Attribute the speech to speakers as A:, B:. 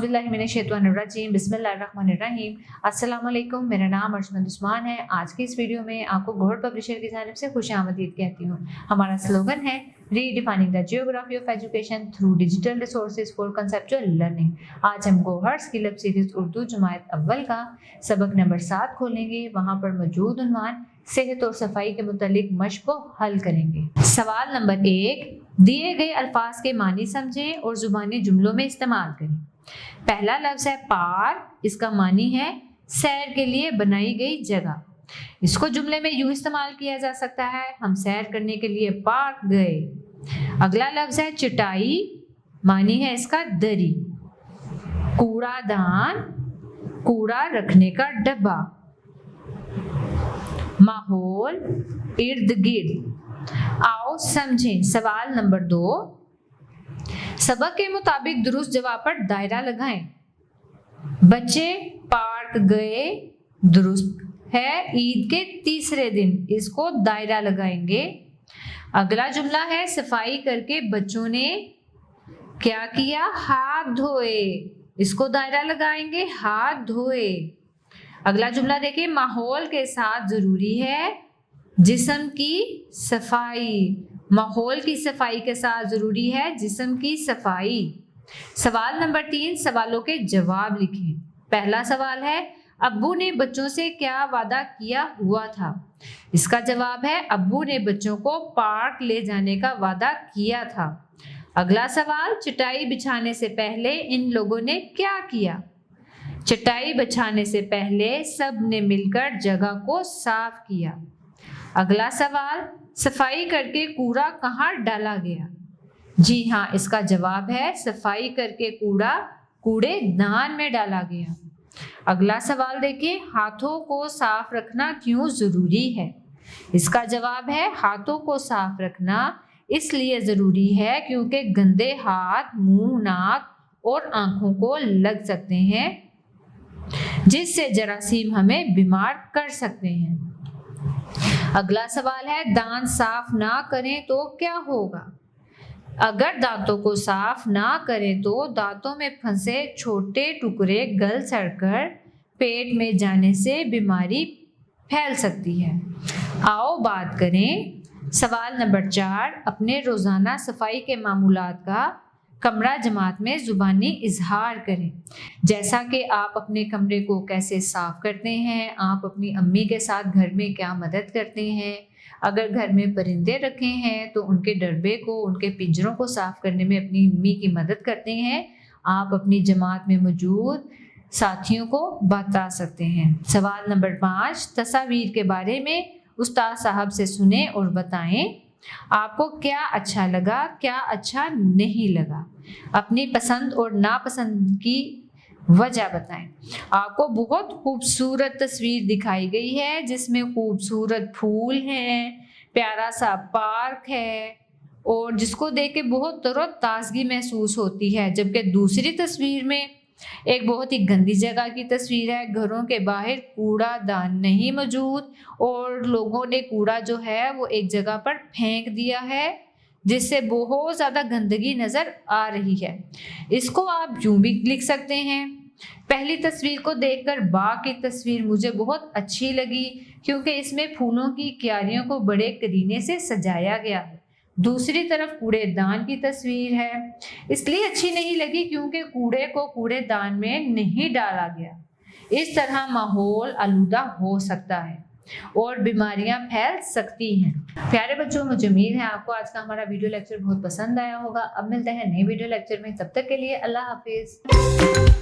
A: औज़ुबिल्लाहिमिनश्शैतानिर्रजीम बिस्मिल्लाहिर्रहमानिर्रहीम। अस्सलाम वालेकुम, मेरा नाम अर्शमंद उस्मान है। आज की इस वीडियो में आपको गौहर पब्लिशर की जानिब से खुशामदीद कहती हूँ। हमारा स्लोगन है redefining the geography of education through digital resources for conceptual learning. आज हम Gauhar skill up series Urdu जमात अव्वल का सबक नंबर 7 खोलेंगे। वहाँ पर मौजूद उन्वान सेहत और सफाई के मुतालिक मश्क को हल करेंगे। सवाल नंबर 1, दिए गए अल्फाज के मानी समझें और जुबानी जुमलों में इस्तेमाल करें। पहला लफ्ज है पार, इसका मानी है सैर के लिए बनाई गई जगह। इसको जुमले में यूं इस्तेमाल किया जा सकता है, हम सैर करने के लिए पार्क गए। अगला लफ्ज है चटाई, मानी है इसका दरी। कूड़ादान, कूड़ा रखने का डब्बा। माहौल, इर्द गिर्द। आओ समझें। सवाल नंबर 2, सबक के मुताबिक दुरुस्त जवाब पर दायरा लगाएं। बच्चे पार्क गए, दुरुस्त है। ईद के तीसरे दिन, इसको दायरा लगाएंगे। अगला जुमला है सफाई करके बच्चों ने क्या किया, हाथ धोए। इसको दायरा लगाएंगे, हाथ धोए। अगला जुमला देखिए, माहौल के साथ जरूरी है जिस्म की सफाई। माहौल की सफाई के साथ जरूरी है जिस्म की सफाई। सवाल नंबर 3, सवालों के जवाब लिखें। पहला सवाल है अब्बू ने बच्चों से क्या वादा किया हुआ था। इसका जवाब है अब्बू ने बच्चों को पार्क ले जाने का वादा किया था। अगला सवाल, चटाई बिछाने से पहले इन लोगों ने क्या किया। चटाई बिछाने से पहले सब ने मिलकर जगह को साफ किया। अगला सवाल, सफाई करके कूड़ा कहाँ डाला गया। जी हाँ, इसका जवाब है सफाई करके कूड़ा कूड़ेदान में डाला गया। अगला सवाल देखिए, हाथों को साफ रखना क्यों जरूरी है। इसका जवाब है हाथों को साफ रखना इसलिए जरूरी है क्योंकि गंदे हाथ मुंह, नाक और आंखों को लग सकते हैं, जिससे जरासीम हमें बीमार कर सकते हैं। अगला सवाल है दांत साफ ना करें तो क्या होगा। अगर दांतों को साफ ना करें तो दांतों में फंसे छोटे टुकड़े गल सड़कर पेट में जाने से बीमारी फैल सकती है। आओ बात करें। सवाल नंबर 4, अपने रोजाना सफाई के मामूलात का कमरा जमात में जुबानी इजहार करें। जैसा कि आप अपने कमरे को कैसे साफ करते हैं, आप अपनी अम्मी के साथ घर में क्या मदद करते हैं। अगर घर में परिंदे रखे हैं तो उनके डरबे को, उनके पिंजरों को साफ करने में अपनी अम्मी की मदद करते हैं। आप अपनी जमात में मौजूद साथियों को बता सकते हैं। सवाल नंबर 5, तस्वीर के बारे में उस्ताद साहब से सुने और बताएं। आपको क्या अच्छा लगा, क्या अच्छा नहीं लगा। अपनी पसंद और नापसंद की वजह बताएं। आपको बहुत खूबसूरत तस्वीर दिखाई गई है जिसमें खूबसूरत फूल हैं, प्यारा सा पार्क है और जिसको देख के बहुत तरोताज़गी महसूस होती है। जबकि दूसरी तस्वीर में एक बहुत ही गंदी जगह की तस्वीर है, घरों के बाहर कूड़ादान नहीं मौजूद और लोगों ने कूड़ा जो है वो एक जगह पर फेंक दिया है जिससे बहुत ज़्यादा गंदगी नज़र आ रही है। इसको आप यूं भी लिख सकते हैं, पहली तस्वीर को देखकर बाग की तस्वीर मुझे बहुत अच्छी लगी क्योंकि इसमें फूलों की क्यारियों को बड़े करीने से सजाया गया है। दूसरी तरफ कूड़ेदान की तस्वीर है, इसलिए अच्छी नहीं लगी क्योंकि कूड़े को कूड़ेदान में नहीं डाला गया। इस तरह माहौल आलूदा हो सकता है और बीमारियां फैल सकती हैं। प्यारे बच्चों, मुझे उम्मीद है आपको आज का हमारा वीडियो लेक्चर बहुत पसंद आया होगा। अब मिलते हैं नए वीडियो लेक्चर में, तब तक के लिए अल्लाह हाफिज।